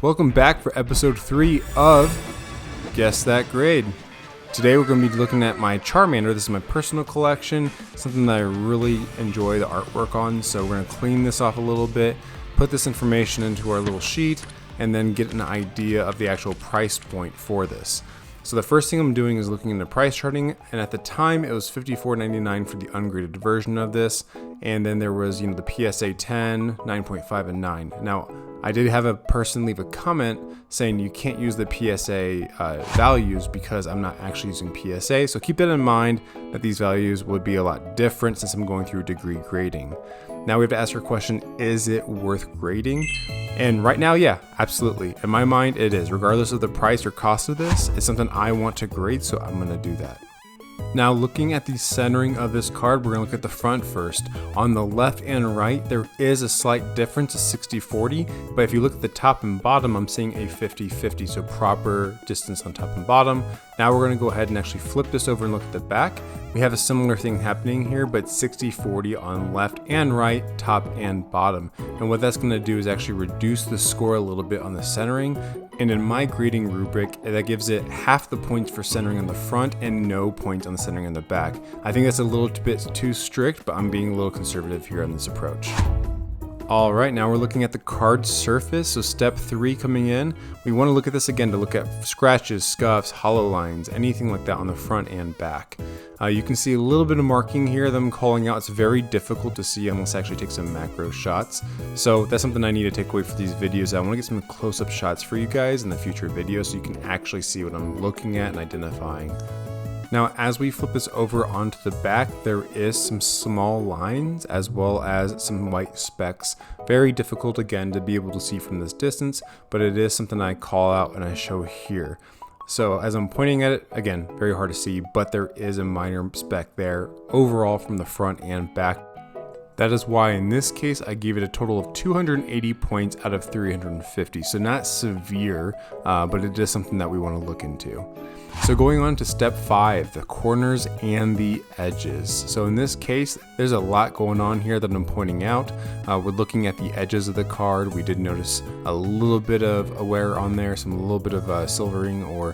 Welcome back for episode 3 of Guess That Grade. Today we're going to be looking at my Charmander. This is my personal collection, something that I really enjoy the artwork on. So we're going to clean this off a little bit, put this information into our little sheet, and then get an idea of the actual price point for this. So the first thing I'm doing is looking into price charting, and at the time it was $54.99 for the ungraded version of this, and then there was, the PSA 10, 9.5, and 9. Now, I did have a person leave a comment saying you can't use the PSA values because I'm not actually using PSA, so keep that in mind that these values would be a lot different since I'm going through degree grading. Now we have to ask our question, is it worth grading? And right now, yeah, absolutely. In my mind, it is. Regardless of the price or cost of this, it's something I want to grade, so I'm going to do that. Now, looking at the centering of this card, we're going to look at the front first. On the left and right, there is a slight difference, a 60-40, but if you look at the top and bottom, I'm seeing a 50-50, so proper distance on top and bottom. Now we're going to go ahead and actually flip this over and look at the back. We have a similar thing happening here, but 60-40 on left and right, top and bottom. And what that's going to do is actually reduce the score a little bit on the centering. And in my grading rubric, that gives it half the points for centering on the front and no points on the centering on the back. I think that's a little bit too strict, but I'm being a little conservative here on this approach. All right, now we're looking at the card surface. So step 3 coming in, we want to look at this again to look at scratches, scuffs, hollow lines, anything like that on the front and back. You can see a little bit of marking here that I'm calling out. It's very difficult to see unless I actually take some macro shots. So that's something I need to take away for these videos. I want to get some close-up shots for you guys in the future videos so you can actually see what I'm looking at and identifying. Now, as we flip this over onto the back, there is some small lines as well as some white specks. Very difficult, again, to be able to see from this distance, but it is something I call out and I show here. So as I'm pointing at it, again, very hard to see, but there is a minor speck there overall from the front and back. That is why in this case, I gave it a total of 280 points out of 350. So not severe, but it is something that we want to look into. So going on to step 5, the corners and the edges. So in this case, there's a lot going on here that I'm pointing out. We're looking at the edges of the card. We did notice a little bit of wear on there, a little bit of silvering or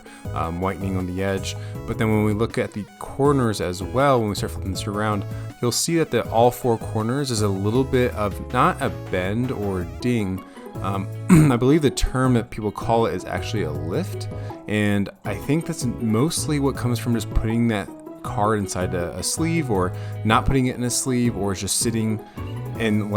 whitening on the edge. But then when we look at the corners as well, when we start flipping this around, you'll see that all 4 corners is a little bit of not a bend or a ding. I believe the term that people call it is actually a lift, and I think that's mostly what comes from just putting that card inside a sleeve, or not putting it in a sleeve, or just sitting in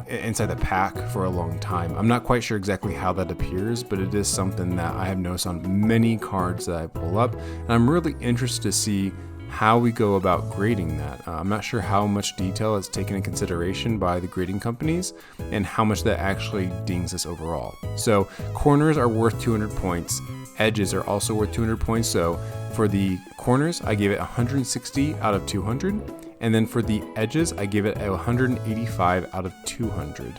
inside the pack for a long time. I'm not quite sure exactly how that appears, but it is something that I have noticed on many cards that I pull up, and I'm really interested to see how we go about grading that. I'm not sure how much detail is taken in consideration by the grading companies and how much that actually dings us overall. So corners are worth 200 points. Edges are also worth 200 points. So for the corners, I gave it 160 out of 200. And then for the edges, I give it 185 out of 200.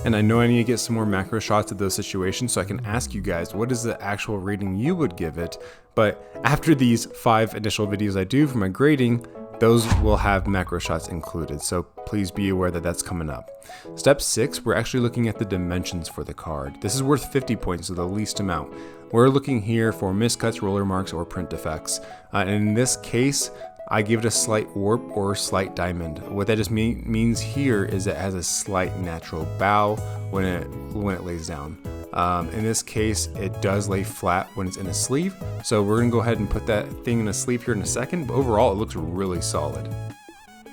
And I know I need to get some more macro shots of those situations so I can ask you guys what is the actual rating you would give it. But after these 5 initial videos I do for my grading, those will have macro shots included. So please be aware that that's coming up. Step 6, we're actually looking at the dimensions for the card. This is worth 50 points, so the least amount. We're looking here for miscuts, roller marks, or print defects. And in this case, I give it a slight warp or slight diamond. What that just means here is it has a slight natural bow when it lays down. In this case, it does lay flat when it's in a sleeve. So we're gonna go ahead and put that thing in a sleeve here in a second, but overall it looks really solid.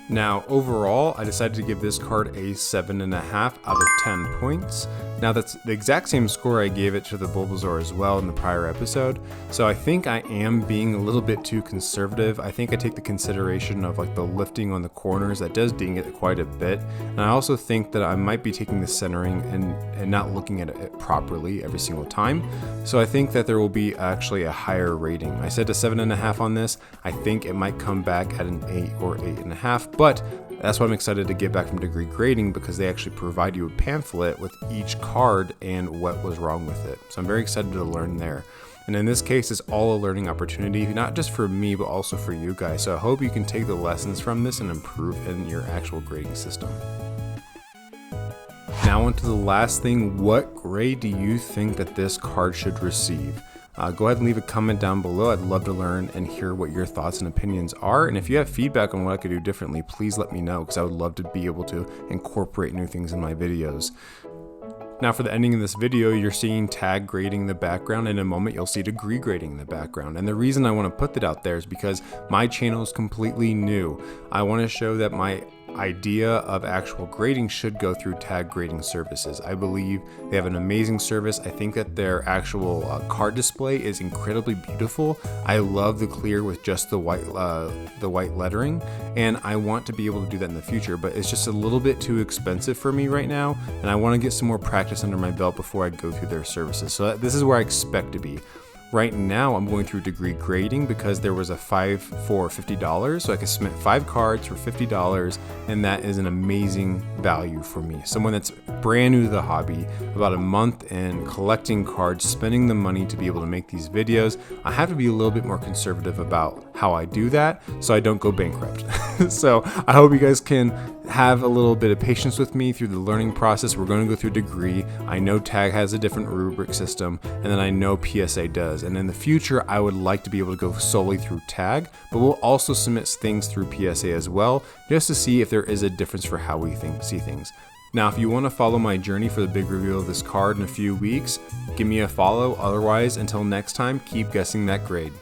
Now, overall, I decided to give this card a 7.5 out of 10 points. Now, that's the exact same score I gave it to the Bulbasaur as well in the prior episode. So I think I am being a little bit too conservative. I think I take the consideration of the lifting on the corners. That does ding it quite a bit. And I also think that I might be taking the centering and not looking at it properly every single time. So I think that there will be actually a higher rating. I said a 7.5 on this. I think it might come back at an 8 or 8.5, but that's why I'm excited to get back from degree grading, because they actually provide you a pamphlet with each card and what was wrong with it. So I'm very excited to learn there. And in this case, it's all a learning opportunity, not just for me, but also for you guys. So I hope you can take the lessons from this and improve in your actual grading system. Now on to the last thing, what grade do you think that this card should receive? Go ahead and leave a comment down below. I'd love to learn and hear what your thoughts and opinions are. And if you have feedback on what I could do differently, please let me know, because I would love to be able to incorporate new things in my videos. Now for the ending of this video, you're seeing tag grading in the background. In a moment, you'll see degree grading in the background. And the reason I want to put that out there is because my channel is completely new. I want to show that my idea of actual grading should go through tag grading services. I believe they have an amazing service. I think that their actual card display is incredibly beautiful. I love the clear with just the white lettering, and I want to be able to do that in the future, but it's just a little bit too expensive for me right now, and I want to get some more practice under my belt before I go through their services. So this is where I expect to be. Right now, I'm going through degree grading because there was a 5 for $50, so I could submit 5 cards for $50, and that is an amazing value for me. Someone that's brand new to the hobby, about a month in, collecting cards, spending the money to be able to make these videos. I have to be a little bit more conservative about how I do that so I don't go bankrupt. So I hope you guys can have a little bit of patience with me through the learning process. We're going to go through degree. I know tag has a different rubric system, and then I know PSA does. And in the future, I would like to be able to go solely through tag, but we'll also submit things through PSA as well, just to see if there is a difference for how we see things. Now, if you want to follow my journey for the big reveal of this card in a few weeks, give me a follow. Otherwise, until next time, keep guessing that grade.